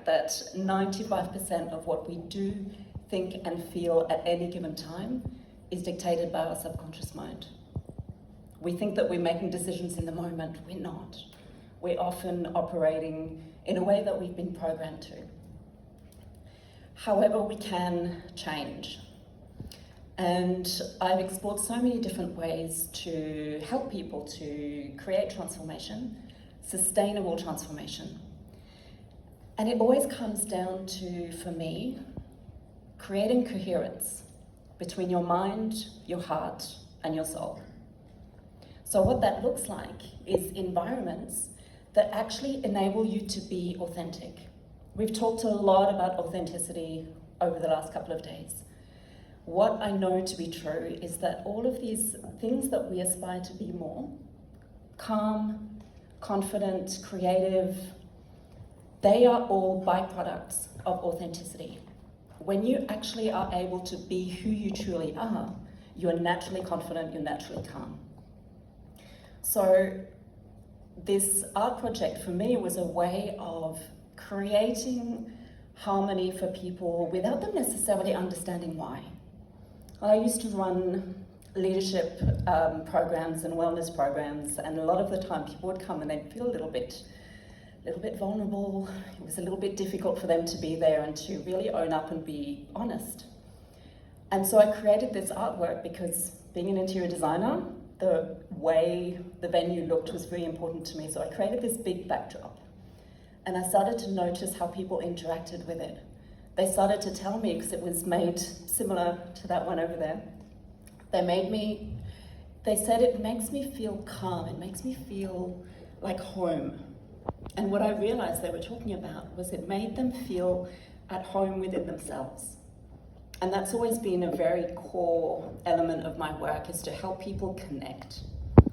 that 95% of what we do, think and feel at any given time is dictated by our subconscious mind. We think that we're making decisions in the moment. We're not. We're often operating in a way that we've been programmed to. However, we can change. And I've explored so many different ways to help people to create transformation, sustainable transformation. And it always comes down to, for me, creating coherence between your mind, your heart, and your soul. So what that looks like is environments that actually enable you to be authentic. We've talked a lot about authenticity over the last couple of days. What I know to be true is that all of these things that we aspire to be more, calm, confident, creative, they are all byproducts of authenticity. When you actually are able to be who you truly are, you're naturally confident, you're naturally calm. So this art project for me was a way of creating harmony for people without them necessarily understanding why. I used to run leadership programs and wellness programs, and a lot of the time people would come and they'd feel a little bit vulnerable. It was a little bit difficult for them to be there and to really own up and be honest. And so I created this artwork because, being an interior designer, the way the venue looked was very important to me. So I created this big backdrop, and I started to notice how people interacted with it. They started to tell me, because it was made similar to that one over there, they said it makes me feel calm, it makes me feel like home. And what I realized they were talking about was it made them feel at home within themselves. And that's always been a very core element of my work, is to help people connect.